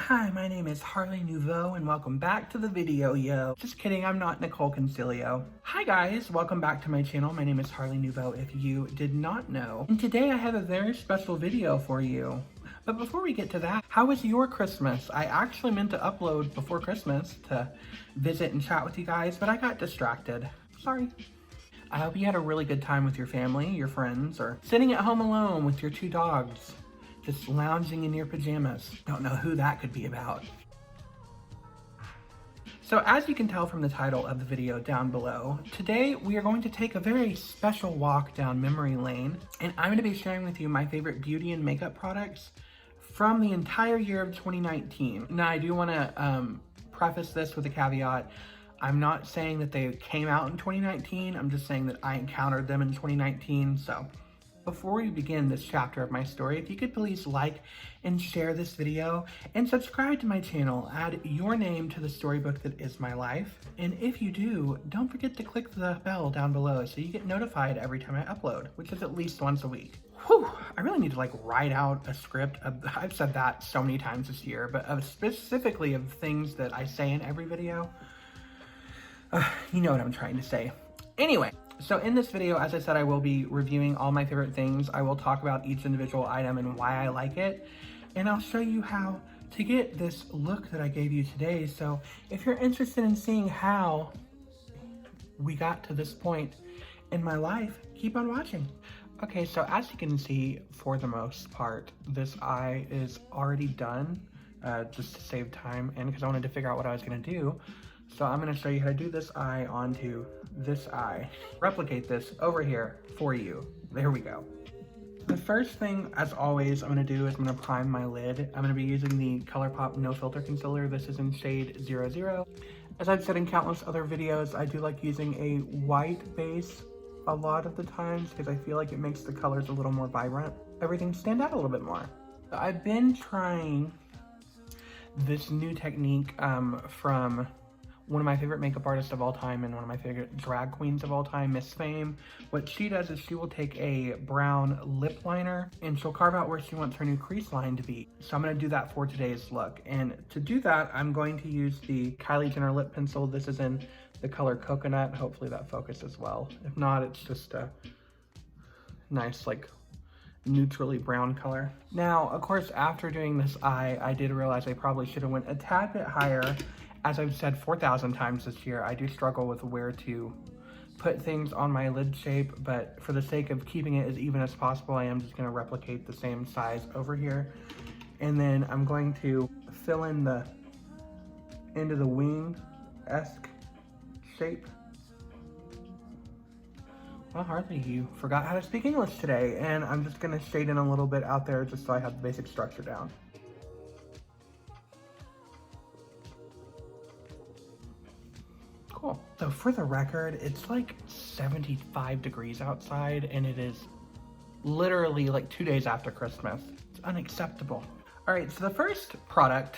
Hi, my name is Harley Nouveau and welcome back to the video, yo. Just kidding, I'm not Nicole Concilio. Hi guys, welcome back to my channel. My name is Harley Nouveau if you did not know. And today I have a very special video for you. But before we get to that, how was your Christmas? I actually meant to upload before Christmas to visit and chat with you guys, but I got distracted. Sorry. I hope you had a really good time with your family, your friends, or sitting at home alone with your 2 dogs. Just lounging in your pajamas. Don't know who that could be about. So as you can tell from the title of the video down below, today we are going to take a very special walk down memory lane, and I'm going to be sharing with you my favorite beauty and makeup products from the entire year of 2019. Now I do want to preface this with a caveat. I'm not saying that they came out in 2019, I'm just saying that I encountered them in 2019, so. Before we begin this chapter of my story, if you could please like and share this video and subscribe to my channel, add your name to the storybook that is my life. And if you do, don't forget to click the bell down below so you get notified every time I upload, which is at least once a week. Whew, I really need to write out a script of, I've said that so many times this year, but specifically of things that I say in every video. You know what I'm trying to say. Anyway. So in this video, as I said, I will be reviewing all my favorite things. I will talk about each individual item and why I like it. And I'll show you how to get this look that I gave you today. So if you're interested in seeing how we got to this point in my life, keep on watching. Okay, so as you can see, for the most part, this eye is already done, just to save time and because I wanted to figure out what I was gonna do. So I'm going to show you how to do this eye onto this eye. Replicate this over here for you. There we go. The first thing, as always, I'm going to do is I'm going to prime my lid. I'm going to be using the ColourPop No Filter Concealer. This is in shade 00. As I've said in countless other videos, I do like using a white base a lot of the times because I feel like it makes the colors a little more vibrant. Everything stand out a little bit more. I've been trying this new technique from one of my favorite makeup artists of all time and one of my favorite drag queens of all time, Miss Fame. What she does is she will take a brown lip liner and she'll carve out where she wants her new crease line to be. So I'm gonna do that for today's look. And to do that, I'm going to use the Kylie Jenner lip pencil. This is in the color Coconut. Hopefully that focuses well. If not, it's just a nice neutrally brown color. Now, of course, after doing this eye, I did realize I probably should have went a tad bit higher. As I've said 4,000 times this year, I do struggle with where to put things on my lid shape, but for the sake of keeping it as even as possible, I am just going to replicate the same size over here. And then I'm going to fill in the end of the wing-esque shape. Well, hardly you forgot how to speak English today, and I'm just going to shade in a little bit out there just so I have the basic structure down. Cool. So for the record, it's like 75 degrees outside and it is literally 2 days after Christmas. It's unacceptable. All right, so the first product,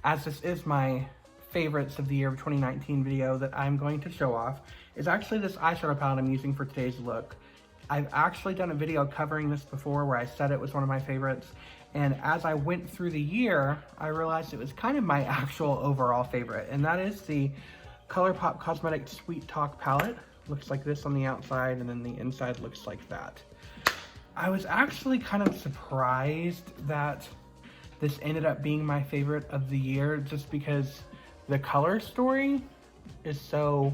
as this is my favorites of the year of 2019 video that I'm going to show off, is actually this eyeshadow palette I'm using for today's look. I've actually done a video covering this before where I said it was one of my favorites. And as I went through the year, I realized it was kind of my actual overall favorite. And that is the ColourPop Cosmetics Sweet Talk palette. Looks like this on the outside and then the inside looks like that. I was actually kind of surprised that this ended up being my favorite of the year just because the color story is so,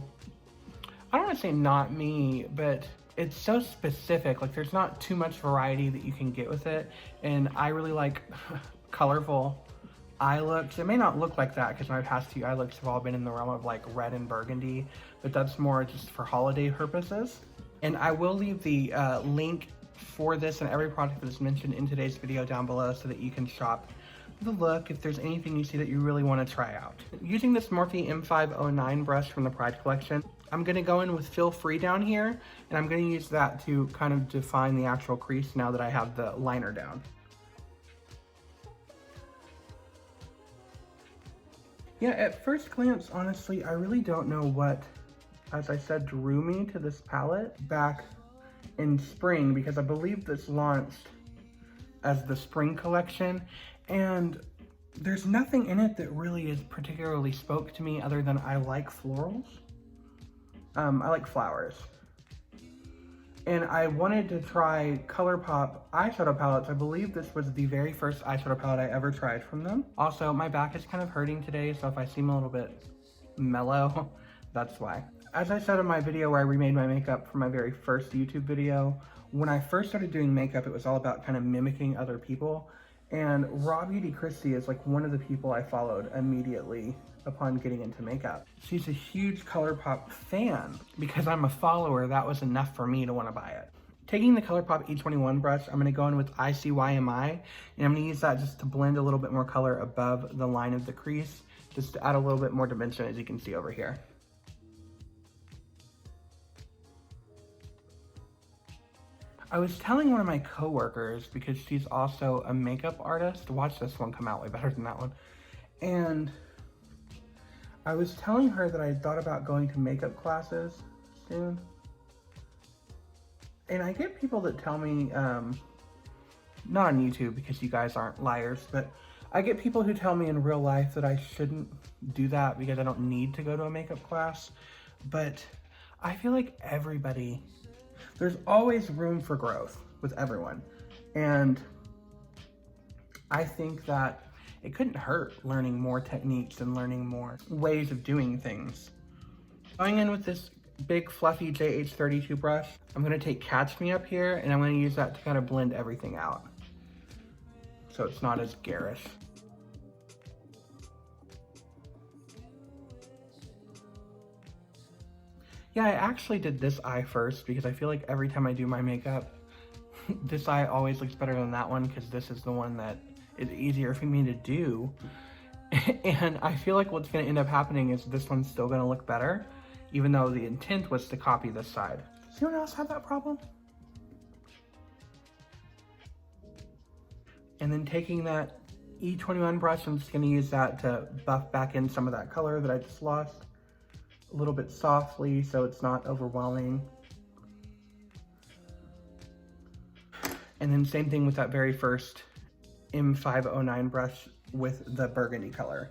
I don't want to say not me, but it's so specific. There's not too much variety that you can get with it. And I really like colorful eye looks. It may not look like that because my past 2 eye looks have all been in the realm of red and burgundy, but that's more just for holiday purposes. And I will leave the link for this and every product that is mentioned in today's video down below so that you can shop the look if there's anything you see that you really want to try out. Using this Morphe M509 brush from the Pride collection, I'm going to go in with Feel Free down here, and I'm going to use that to kind of define the actual crease now that I have the liner down. Yeah, at first glance, honestly, I really don't know what, as I said, drew me to this palette back in spring, because I believe this launched as the spring collection, and There's nothing in it that really is particularly spoke to me other than I like florals. I like flowers. And I wanted to try ColourPop eyeshadow palettes. I believe this was the very first eyeshadow palette I ever tried from them. Also, my back is kind of hurting today, so if I seem a little bit mellow, that's why. As I said in my video where I remade my makeup for my very first YouTube video, when I first started doing makeup, it was all about kind of mimicking other people. And Raw Beauty Christie is like one of the people I followed immediately upon getting into makeup. She's a huge ColourPop fan. Because I'm a follower, that was enough for me to want to buy it. Taking the ColourPop E21 brush, I'm going to go in with ICYMI, and I'm going to use that just to blend a little bit more color above the line of the crease, just to add a little bit more dimension, as you can see over here. I was telling one of my coworkers, because she's also a makeup artist, watch this one come out way better than that one, and I was telling her that I had thought about going to makeup classes soon. And I get people that tell me, not on YouTube because you guys aren't liars, but I get people who tell me in real life that I shouldn't do that because I don't need to go to a makeup class. But I feel like there's always room for growth with everyone. And I think that it couldn't hurt learning more techniques and learning more ways of doing things. Going in with this big fluffy JH32 brush, I'm gonna take Catch Me up here and I'm gonna use that to kind of blend everything out so it's not as garish. Yeah, I actually did this eye first because I feel like every time I do my makeup, this eye always looks better than that one because this is the one that is easier for me to do. And I feel like what's gonna end up happening is this one's still gonna look better, even though the intent was to copy this side. Does anyone else have that problem? And then taking that E21 brush, I'm just gonna use that to buff back in some of that color that I just lost a little bit softly so it's not overwhelming. And then same thing with that very first M509 brush with the burgundy color.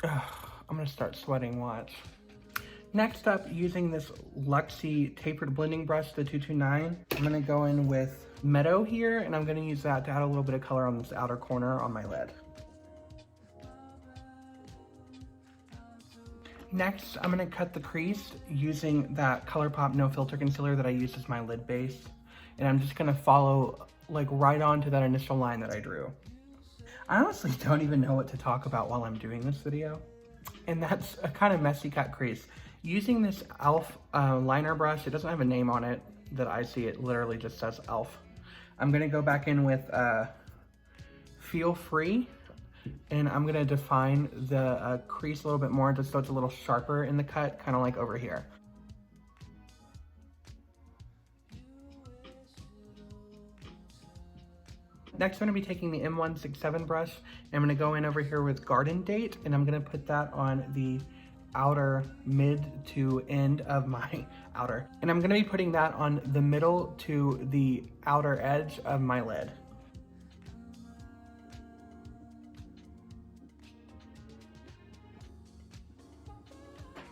Ugh, I'm gonna start sweating, watch. Next up, using this Luxie tapered blending brush, the 229, I'm gonna go in with Meadow here, and I'm gonna use that to add a little bit of color on this outer corner on my lid. Next, I'm gonna cut the crease using that ColourPop No Filter Concealer that I used as my lid base. And I'm just gonna follow like right onto that initial line that I drew. I honestly don't even know what to talk about while I'm doing this video. And that's a kind of messy cut crease. Using this e.l.f. Liner brush, it doesn't have a name on it that I see, it literally just says e.l.f. I'm gonna go back in with Feel Free, and I'm gonna define the crease a little bit more just so it's a little sharper in the cut, kind of like over here. Next, I'm gonna be taking the M167 brush, and I'm gonna go in over here with Garden Date, and I'm gonna put that on the outer mid to end of my outer. And I'm gonna be putting that on the middle to the outer edge of my lid.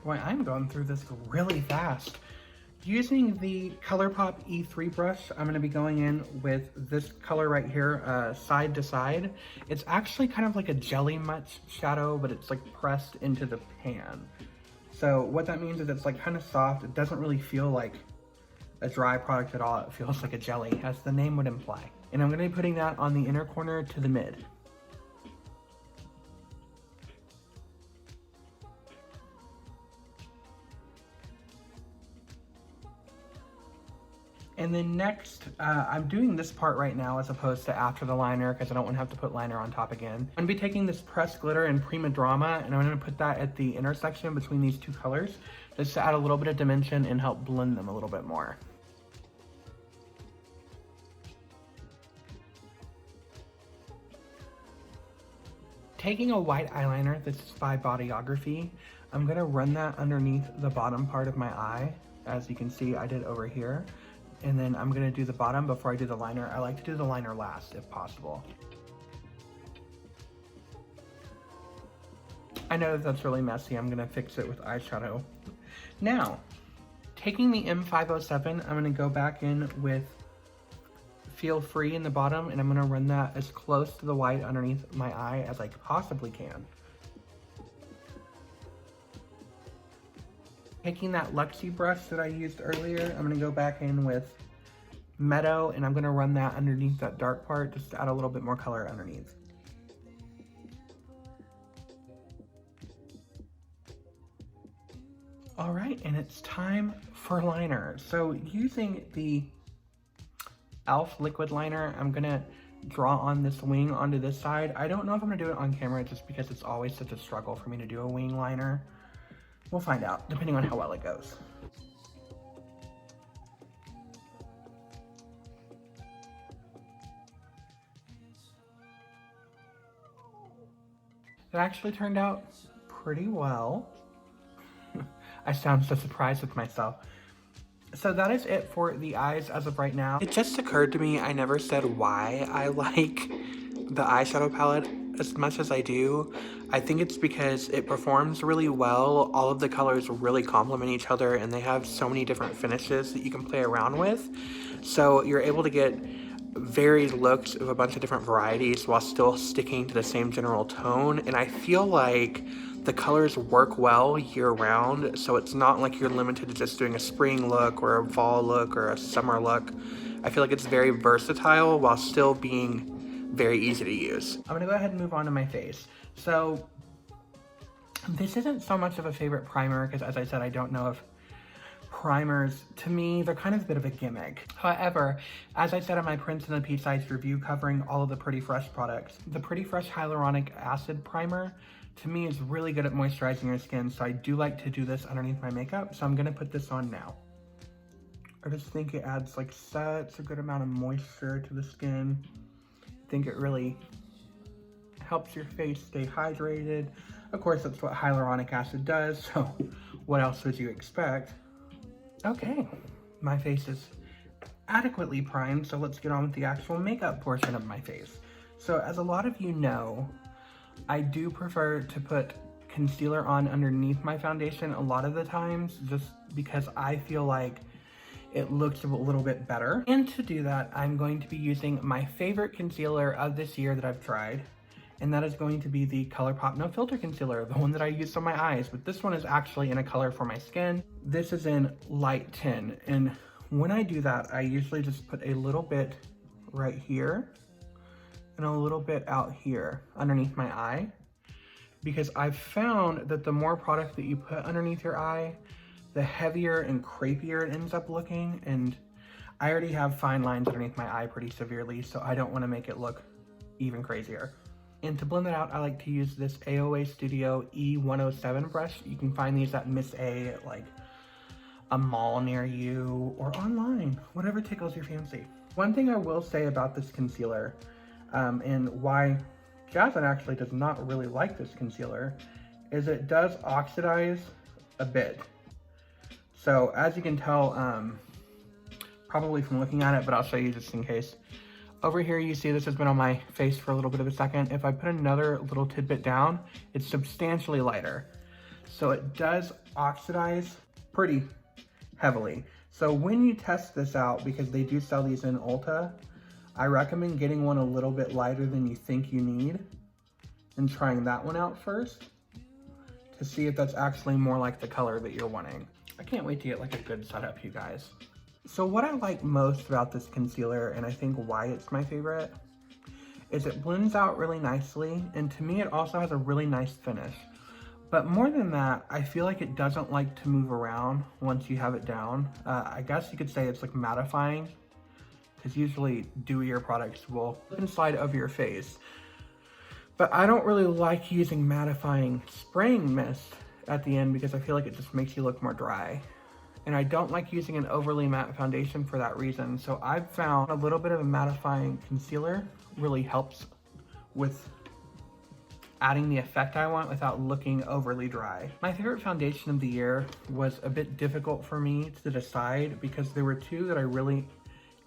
Boy, I'm going through this really fast. Using the ColourPop E3 brush, I'm gonna be going in with this color right here, Side to Side. It's actually kind of like a jelly much shadow, but it's like pressed into the pan. So what that means is it's like kind of soft. It doesn't really feel like a dry product at all. It feels like a jelly, as the name would imply. And I'm gonna be putting that on the inner corner to the mid. And then next, I'm doing this part right now as opposed to after the liner because I don't want to have to put liner on top again. I'm gonna be taking this pressed glitter in Prima Drama, and I'm gonna put that at the intersection between these two colors just to add a little bit of dimension and help blend them a little bit more. Taking a white eyeliner, this is by Bodyography, I'm gonna run that underneath the bottom part of my eye. As you can see, I did over here. and then I'm gonna do the bottom before I do the liner. I like to do the liner last if possible. I know that that's really messy. I'm gonna fix it with eyeshadow. Now, taking the M507, I'm gonna go back in with Feel Free in the bottom, and I'm gonna run that as close to the white underneath my eye as I possibly can. Taking that Luxie brush that I used earlier, I'm gonna go back in with Meadow, and I'm gonna run that underneath that dark part just to add a little bit more color underneath. All right, and it's time for liner. So using the e.l.f. liquid liner, I'm gonna draw on this wing onto this side. I don't know if I'm gonna do it on camera just because it's always such a struggle for me to do a wing liner. We'll find out, depending on how well it goes. It actually turned out pretty well. I sound so surprised with myself. So that is it for the eyes as of right now. It just occurred to me I never said why I like the eyeshadow palette as much as I do. I think it's because it performs really well. All of the colors really complement each other, and they have so many different finishes that you can play around with. So you're able to get varied looks of a bunch of different varieties while still sticking to the same general tone. And I feel like the colors work well year-round, so it's not like you're limited to just doing a spring look or a fall look or a summer look. I feel like it's very versatile while still being very easy to use. I'm gonna go ahead and move on to my face. So this isn't so much of a favorite primer because, as I said, I don't know if primers, to me, they're kind of a bit of a gimmick. However, as I said in my Prince and the Peach Ice review covering all of the Pretty Fresh products, the Pretty Fresh Hyaluronic Acid Primer to me is really good at moisturizing your skin, so I do like to do this underneath my makeup, so I'm gonna put this on now. I just think it adds like such a good amount of moisture to the skin. I think it really helps your face stay hydrated. Of course, that's what hyaluronic acid does, so what else would you expect? Okay, my face is adequately primed, so let's get on with the actual makeup portion of my face. So as a lot of you know, I do prefer to put concealer on underneath my foundation a lot of the times, just because I feel like it looks a little bit better. And to do that, I'm going to be using my favorite concealer of this year that I've tried, and that is going to be the ColourPop No Filter Concealer, the one that I used on my eyes, but this one is actually in a color for my skin. This is in Light 10, and when I do that, I usually just put a little bit right here and a little bit out here underneath my eye, because I've found that the more product that you put underneath your eye, the heavier and crepier it ends up looking, and I already have fine lines underneath my eye pretty severely, so I don't want to make it look even crazier. And to blend that out, I like to use this AOA Studio E107 brush. You can find these at Miss A at like a mall near you or online, whatever tickles your fancy. One thing I will say about this concealer, and why Jasmine actually does not really like this concealer, is it does oxidize a bit. So as you can tell, probably from looking at it, but I'll show you just in case. Over here, you see this has been on my face for a little bit of a second. If I put another little tidbit down, it's substantially lighter. So it does oxidize pretty heavily. So when you test this out, because they do sell these in Ulta, I recommend getting one a little bit lighter than you think you need and trying that one out first to see if that's actually more like the color that you're wanting. I can't wait to get like a good setup, you guys. So what I like most about this concealer, and I think why it's my favorite, is it blends out really nicely, and to me it also has a really nice finish. But more than that, I feel like it doesn't like to move around once you have it down. I guess you could say it's like mattifying, because usually dewier products will slip and slide over your face. But I don't really like using mattifying spraying mist at the end because I feel like it just makes you look more dry. And I don't like using an overly matte foundation for that reason. So I've found a little bit of a mattifying concealer really helps with adding the effect I want without looking overly dry. My favorite foundation of the year was a bit difficult for me to decide because there were two that I really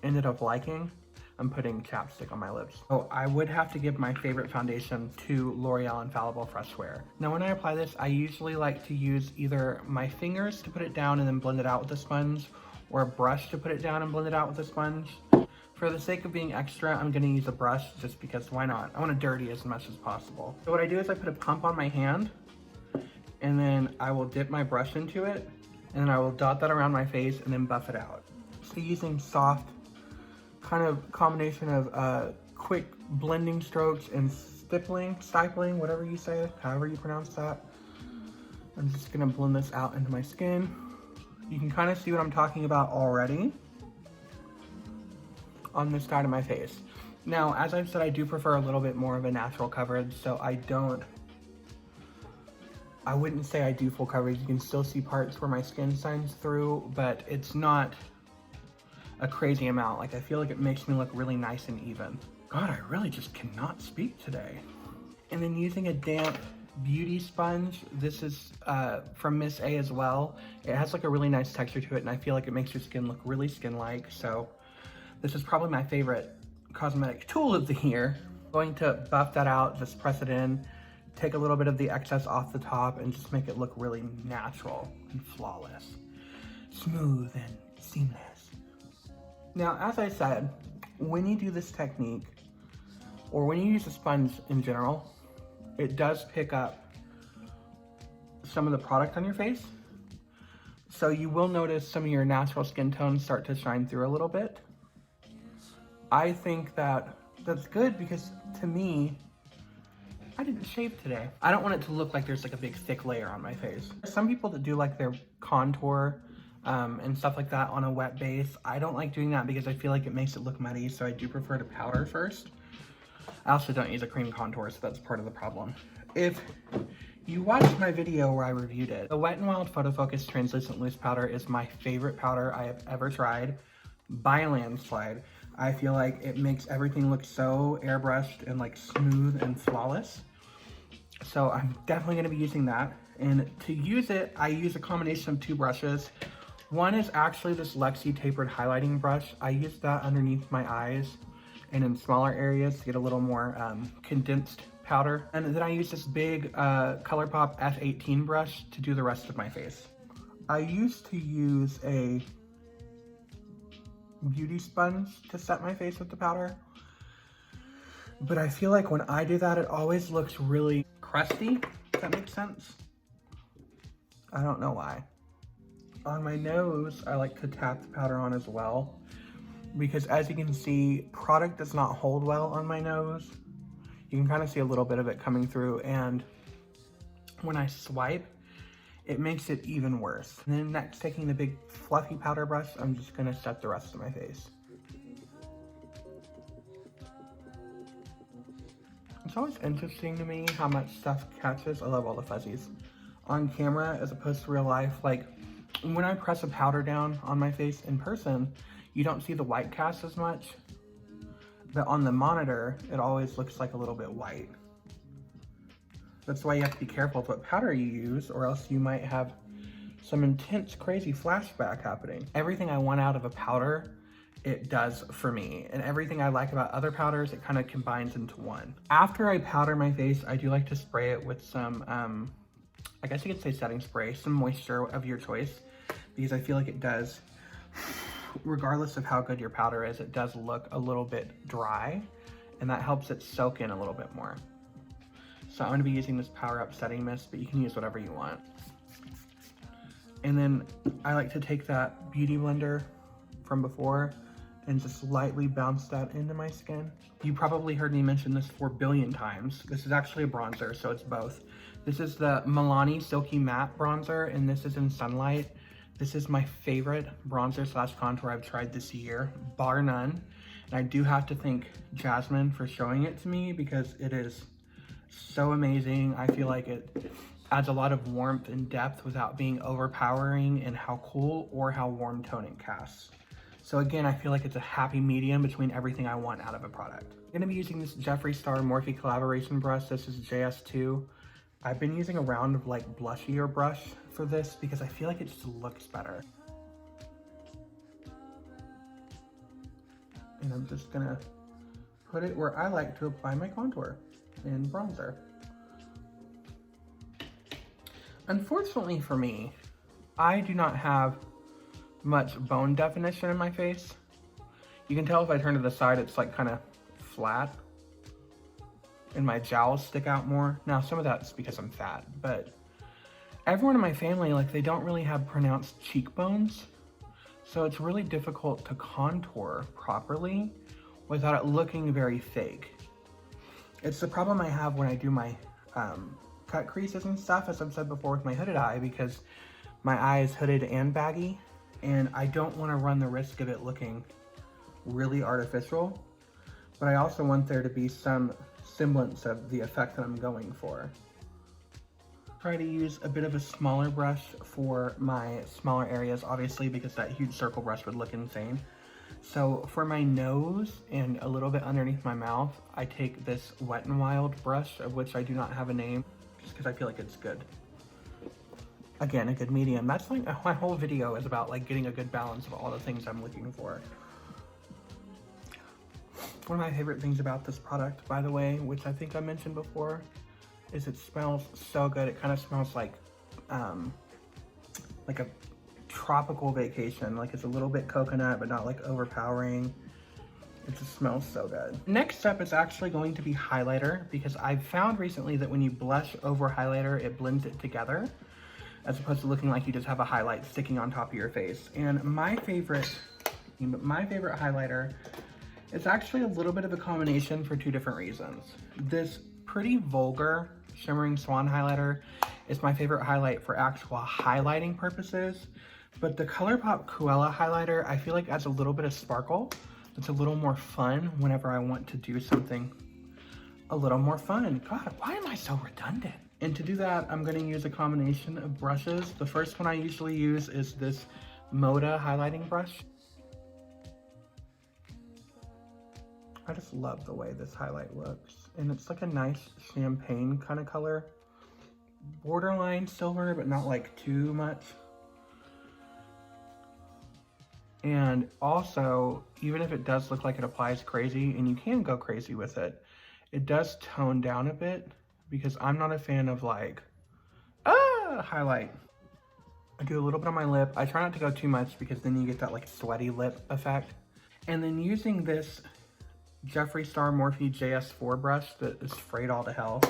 ended up liking. I'm putting chapstick on my lips. So I would have to give my favorite foundation to L'Oreal Infallible Fresh Wear. Now when I apply this, I usually like to use either my fingers to put it down and then blend it out with a sponge, or a brush to put it down and blend it out with a sponge. For the sake of being extra, I'm gonna use a brush just because why not? I wanna dirty as much as possible. So what I do is I put a pump on my hand, and then I will dip my brush into it, and then I will dot that around my face and then buff it out. So using soft, kind of combination of quick blending strokes and stifling, whatever you say, however you pronounce that. I'm just gonna blend this out into my skin. You can kind of see what I'm talking about already on this side of my face. Now, as I've said, I do prefer a little bit more of a natural coverage, so I wouldn't say I do full coverage. You can still see parts where my skin shines through, but it's not a crazy amount. Like, I feel like it makes me look really nice and even. God, I really just cannot speak today. And then using a damp beauty sponge, this is from Miss A as well. It has like a really nice texture to it, and I feel like it makes your skin look really skin-like. So this is probably my favorite cosmetic tool of the year. I'm going to buff that out, just press it in, take a little bit of the excess off the top, and just make it look really natural and flawless, smooth and seamless. Now, as I said, when you do this technique, or when you use a sponge in general, it does pick up some of the product on your face. So you will notice some of your natural skin tones start to shine through a little bit. I think that that's good because, to me, I didn't shave today. I don't want it to look like there's like a big thick layer on my face. There's some people that do like their contour and stuff like that on a wet base. I don't like doing that because I feel like it makes it look muddy, so I do prefer to powder first. I also don't use a cream contour, so that's part of the problem. If you watched my video where I reviewed it, the Wet n Wild Photo Focus Translucent Loose Powder is my favorite powder I have ever tried by a landslide. I feel like it makes everything look so airbrushed and like smooth and flawless. So I'm definitely gonna be using that. And to use it, I use a combination of two brushes. One is actually this Lexi tapered highlighting brush. I use that underneath my eyes and in smaller areas to get a little more condensed powder. And then I use this big ColourPop F18 brush to do the rest of my face. I used to use a beauty sponge to set my face with the powder, but I feel like when I do that, it always looks really crusty, if that makes sense. I don't know why. On my nose, I like to tap the powder on as well, because as you can see, product does not hold well on my nose. You can kind of see a little bit of it coming through, and when I swipe, it makes it even worse. And then next, taking the big fluffy powder brush, I'm just gonna set the rest of my face. It's always interesting to me how much stuff catches. I love all the fuzzies on camera as opposed to real life. Like, when I press a powder down on my face in person, you don't see the white cast as much, but on the monitor, it always looks like a little bit white. That's why you have to be careful with what powder you use, or else you might have some intense, crazy flashback happening. Everything I want out of a powder, it does for me. And everything I like about other powders, it kind of combines into one. After I powder my face, I do like to spray it with some, I guess you could say setting spray, some moisture of your choice, because I feel like it does, regardless of how good your powder is, it does look a little bit dry, and that helps it soak in a little bit more. So I'm gonna be using this Power Up Setting Mist, but you can use whatever you want. And then I like to take that beauty blender from before and just lightly bounce that into my skin. You probably heard me mention this 4 billion times. This is actually a bronzer, so it's both. This is the Milani Silky Matte Bronzer, and this is in Sunlight. This is my favorite bronzer slash contour I've tried this year, bar none. And I do have to thank Jasmine for showing it to me because it is so amazing. I feel like it adds a lot of warmth and depth without being overpowering in how cool or how warm tone it casts. So again, I feel like it's a happy medium between everything I want out of a product. I'm gonna be using this Jeffree Star Morphe collaboration brush. This is JS2. I've been using a round of like blushier brush for this because I feel like it just looks better. And I'm just gonna put it where I like to apply my contour and bronzer. Unfortunately for me, I do not have much bone definition in my face. You can tell if I turn to the side, it's like kind of flat and my jowls stick out more. Now, some of that's because I'm fat, but everyone in my family, like, they don't really have pronounced cheekbones. So it's really difficult to contour properly without it looking very fake. It's the problem I have when I do my cut creases and stuff, as I've said before, with my hooded eye, because my eye is hooded and baggy, and I don't want to run the risk of it looking really artificial, but I also want there to be some semblance of the effect that I'm going for. Try to use a bit of a smaller brush for my smaller areas, obviously, because that huge circle brush would look insane. So for my nose and a little bit underneath my mouth, I take this Wet n Wild brush, of which I do not have a name, just because I feel like it's good. Again, a good medium. That's like my whole video is about like getting a good balance of all the things I'm looking for. One of my favorite things about this product, by the way, which I think I mentioned before, is it smells so good. It kind of smells like a tropical vacation. Like, it's a little bit coconut, but not like overpowering. It just smells so good. Next up is actually going to be highlighter, because I've found recently that when you blush over highlighter, it blends it together, as opposed to looking like you just have a highlight sticking on top of your face. And my favorite highlighter, it's actually a little bit of a combination for two different reasons. This Pretty Vulgar Shimmering Swan highlighter is my favorite highlight for actual highlighting purposes, but the ColourPop Cruella highlighter, I feel like adds a little bit of sparkle. It's a little more fun whenever I want to do something a little more fun. God, why am I so redundant? And to do that, I'm gonna use a combination of brushes. The first one I usually use is this Moda highlighting brush. I just love the way this highlight looks. And it's like a nice champagne kind of color. Borderline silver, but not like too much. And also, even if it does look like it applies crazy, and you can go crazy with it, it does tone down a bit, because I'm not a fan of like, highlight. I do a little bit on my lip. I try not to go too much, because then you get that like sweaty lip effect. And then using this Jeffree Star Morphe JS4 brush that is frayed all to hell,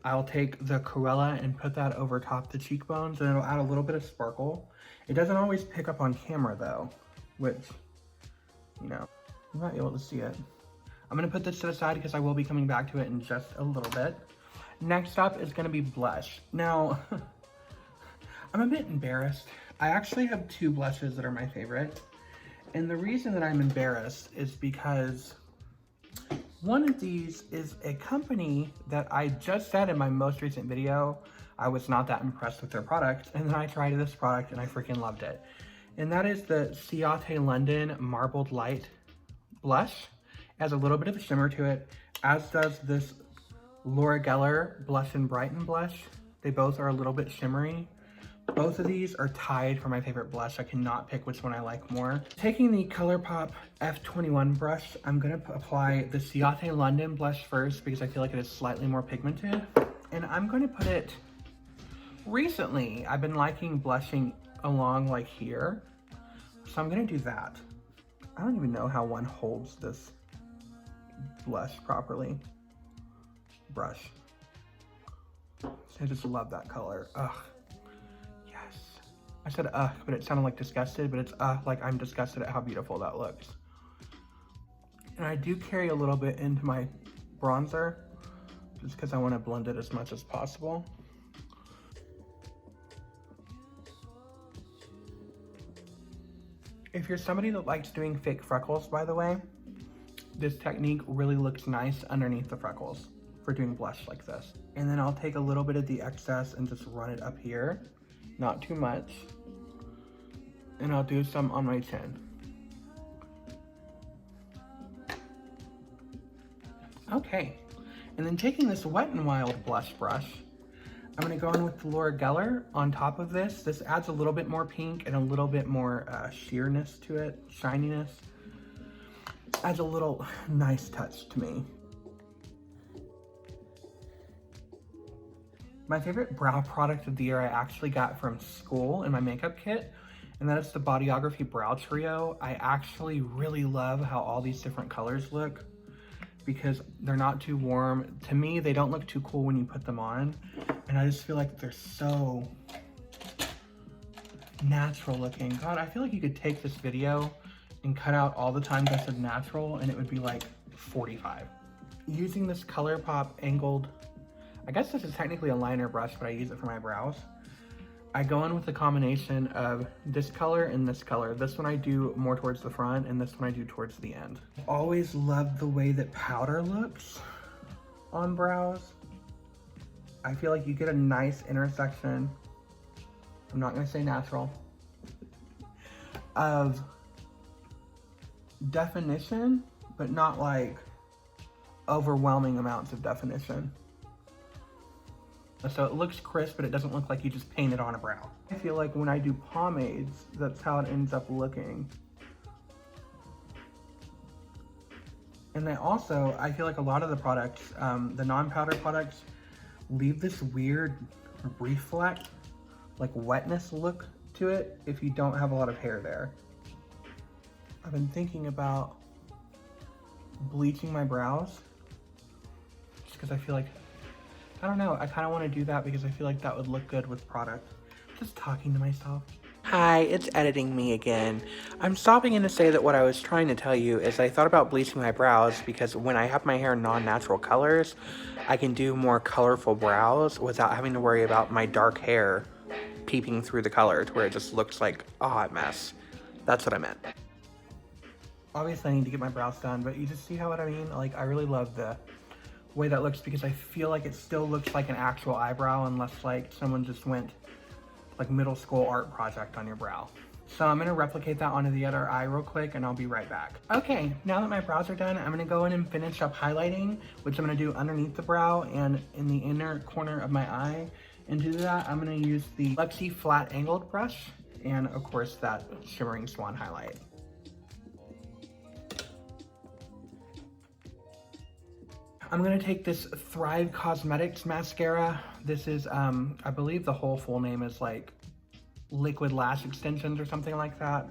I'll take the Cruella and put that over top the cheekbones, and it'll add a little bit of sparkle. It doesn't always pick up on camera though, which, you know, you might be able to see it. I'm gonna put this to the side because I will be coming back to it in just a little bit. Next up is gonna be blush. Now, I'm a bit embarrassed. I actually have two blushes that are my favorite. And the reason that I'm embarrassed is because one of these is a company that I just said in my most recent video I was not that impressed with their product, and then I tried this product and I freaking loved it. And that is the Ciate London Marbled Light blush. It has a little bit of a shimmer to it, as does this Laura Geller Blush and Brighten blush. They both are a little bit shimmery. Both of these are tied for my favorite blush. I cannot pick which one I like more. Taking the ColourPop F21 brush, I'm gonna apply the Ciate London blush first, because I feel like it is slightly more pigmented. And I'm gonna put it, recently, I've been liking blushing along like here. So I'm gonna do that. I don't even know how one holds this blush properly. Brush. I just love that color. Ugh. I said but it sounded like disgusted, but it's like I'm disgusted at how beautiful that looks. And I do carry a little bit into my bronzer, just because I want to blend it as much as possible. If you're somebody that likes doing fake freckles, by the way, this technique really looks nice underneath the freckles for doing blush like this. And then I'll take a little bit of the excess and just run it up here. Not too much. And I'll do some on my chin. Okay, and then taking this Wet n Wild blush brush, I'm gonna go in with the Laura Geller on top of this. This adds a little bit more pink and a little bit more sheerness to it, shininess. Adds a little nice touch to me. My favorite brow product of the year I actually got from school in my makeup kit, and that is the Bodyography Brow Trio. I actually really love how all these different colors look because they're not too warm. To me, they don't look too cool when you put them on, and I just feel like they're so natural looking. God, I feel like you could take this video and cut out all the times I said natural and it would be like 45. Using this ColourPop angled, I guess this is technically a liner brush, but I use it for my brows. I go in with a combination of this color and this color. This one I do more towards the front and this one I do towards the end. Always love the way that powder looks on brows. I feel like you get a nice intersection, I'm not gonna say natural, of definition, but not like overwhelming amounts of definition. So it looks crisp, but it doesn't look like you just painted on a brow. I feel like when I do pomades, that's how it ends up looking. And then also, I feel like a lot of the products, the non-powder products, leave this weird reflect, like wetness look to it if you don't have a lot of hair there. I've been thinking about bleaching my brows just because I feel like, I don't know, I kind of want to do that because I feel like that would look good with product. Just talking to myself. Hi, it's editing me again. I'm stopping in to say that what I was trying to tell you is I thought about bleaching my brows because when I have my hair non-natural colors, I can do more colorful brows without having to worry about my dark hair peeping through the color to where it just looks like a hot mess. That's what I meant. Obviously I need to get my brows done, but you just see what I mean? Like, I really love the way that looks because I feel like it still looks like an actual eyebrow unless like someone just went like middle school art project on your brow. So I'm gonna replicate that onto the other eye real quick and I'll be right back. Okay, now that my brows are done, I'm gonna go in and finish up highlighting, which I'm gonna do underneath the brow and in the inner corner of my eye. And to do that, I'm gonna use the Luxie flat angled brush and of course that Shimmering Swan highlight. I'm gonna take this Thrive Cosmetics mascara. This is, I believe the whole full name is like Liquid Lash Extensions or something like that.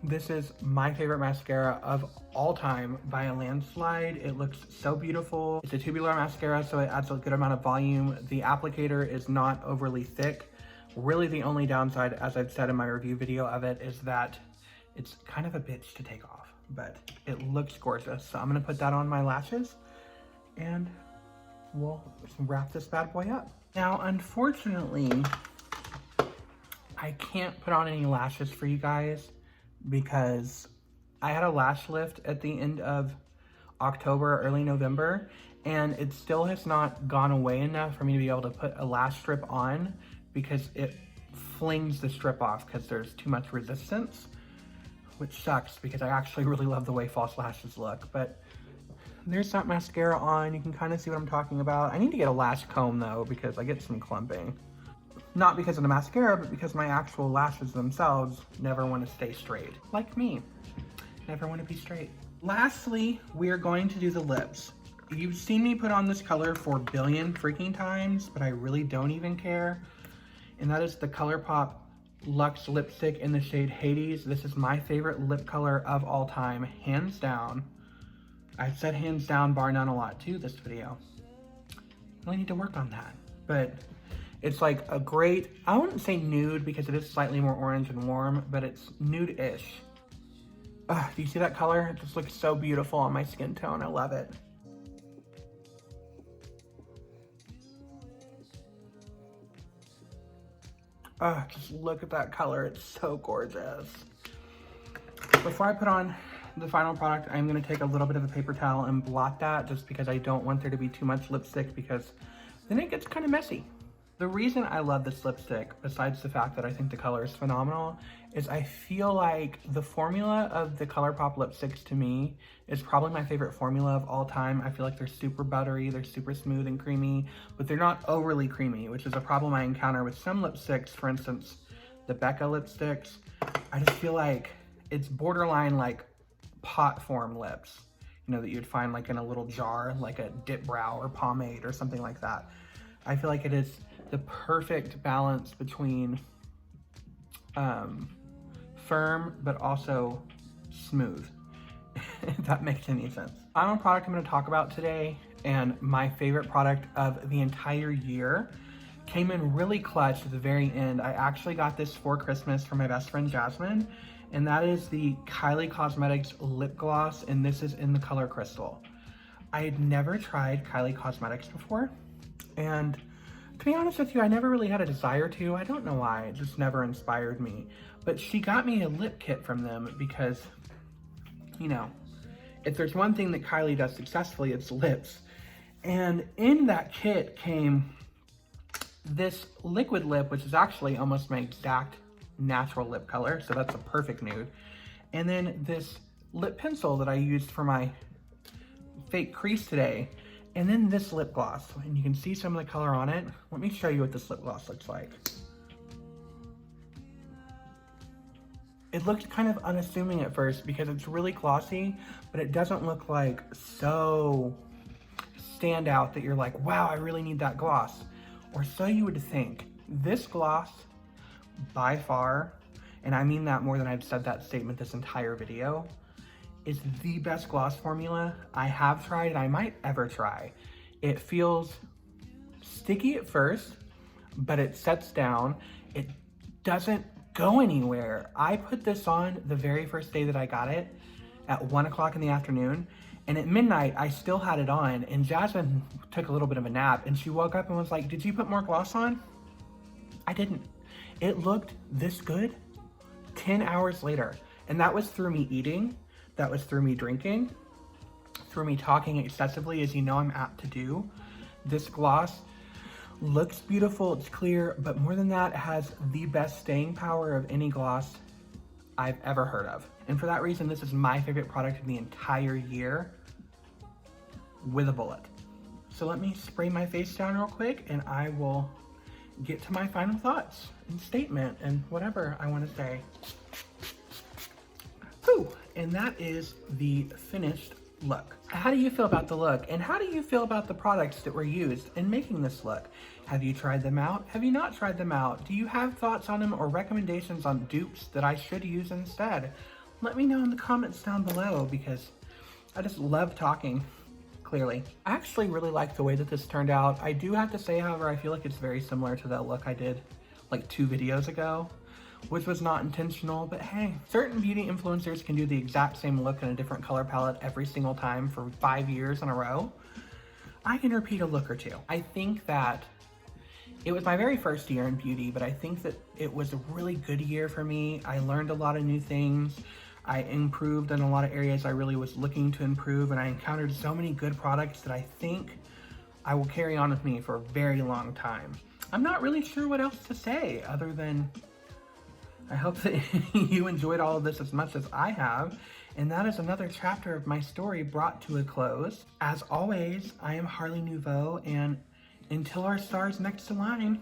This is my favorite mascara of all time by a landslide. It looks so beautiful. It's a tubular mascara, so it adds a good amount of volume. The applicator is not overly thick. Really the only downside, as I've said in my review video of it, is that it's kind of a bitch to take off, but it looks gorgeous. So I'm gonna put that on my lashes and we'll wrap this bad boy up. Now, unfortunately, I can't put on any lashes for you guys because I had a lash lift at the end of October, early November, and it still has not gone away enough for me to be able to put a lash strip on because it flings the strip off because there's too much resistance, which sucks because I actually really love the way false lashes look. But there's that mascara on. You can kind of see what I'm talking about. I need to get a lash comb though because I get some clumping. Not because of the mascara, but because my actual lashes themselves never want to stay straight. Like me, never want to be straight. Lastly, we are going to do the lips. You've seen me put on this color 4 billion freaking times, but I really don't even care. And that is the ColourPop Luxe lipstick in the shade Hades. This is my favorite lip color of all time, hands down. I've said hands down bar none a lot too this video. Really need to work on that. But it's like a great, I wouldn't say nude because it is slightly more orange and warm, but it's nude-ish. Do you see that color? It just looks so beautiful on my skin tone. I love it. Just look at that color. It's so gorgeous. Before I put on the final product, I'm going to take a little bit of a paper towel and blot that just because I don't want there to be too much lipstick because then it gets kind of messy. The reason I love this lipstick, besides the fact that I think the color is phenomenal, is I feel like the formula of the ColourPop lipsticks to me is probably my favorite formula of all time. I feel like they're super buttery, they're super smooth and creamy, but they're not overly creamy, which is a problem I encounter with some lipsticks. For instance, the Becca lipsticks. I just feel like it's borderline like pot form lips, you know, that you'd find like in a little jar, like a dip brow or pomade or something like that. I feel like it is the perfect balance between firm but also smooth, if that makes any sense. Final product I'm going to talk about today, and my favorite product of the entire year, came in really clutch at the very end. I actually got this for Christmas from my best friend Jasmine, and that is the Kylie Cosmetics lip gloss, and this is in the color Crystal. I had never tried Kylie Cosmetics before, and to be honest with you, I never really had a desire to. I don't know why, it just never inspired me. But she got me a lip kit from them because, you know, if there's one thing that Kylie does successfully, it's lips. And in that kit came this liquid lip, which is actually almost my exact natural lip color, so that's a perfect nude. And then this lip pencil that I used for my fake crease today. And then this lip gloss, and you can see some of the color on it. Let me show you what this lip gloss looks like. It looks kind of unassuming at first because it's really glossy, but it doesn't look like so stand out that you're like, wow, I really need that gloss. Or so you would think. This gloss, by far, and I mean that more than I've said that statement this entire video, is the best gloss formula I have tried and I might ever try. It feels sticky at first, but it sets down. It doesn't go anywhere. I put this on the very first day that I got it at 1 o'clock in the afternoon, and at midnight I still had it on, and Jasmine took a little bit of a nap and she woke up and was like, did you put more gloss on? I didn't. It looked this good 10 hours later, and that was through me eating. That was through me drinking, through me talking excessively, as you know I'm apt to do. This gloss looks beautiful, it's clear, but more than that, it has the best staying power of any gloss I've ever heard of. And for that reason, this is my favorite product of the entire year, with a bullet. So let me spray my face down real quick and I will get to my final thoughts and statement and whatever I want to say. Whew. And that is the finished look. How do you feel about the look? And how do you feel about the products that were used in making this look? Have you tried them out? Have you not tried them out? Do you have thoughts on them or recommendations on dupes that I should use instead? Let me know in the comments down below because I just love talking, clearly. I actually really like the way that this turned out. I do have to say, however, I feel like it's very similar to that look I did like 2 videos ago, which was not intentional, but hey, certain beauty influencers can do the exact same look in a different color palette every single time for 5 years in a row. I can repeat a look or two. I think that it was my very first year in beauty, but I think that it was a really good year for me. I learned a lot of new things. I improved in a lot of areas I really was looking to improve, and I encountered so many good products that I think I will carry on with me for a very long time. I'm not really sure what else to say other than I hope that you enjoyed all of this as much as I have, and that is another chapter of my story brought to a close. As always, I am Harley Nouveau, and until our stars next align,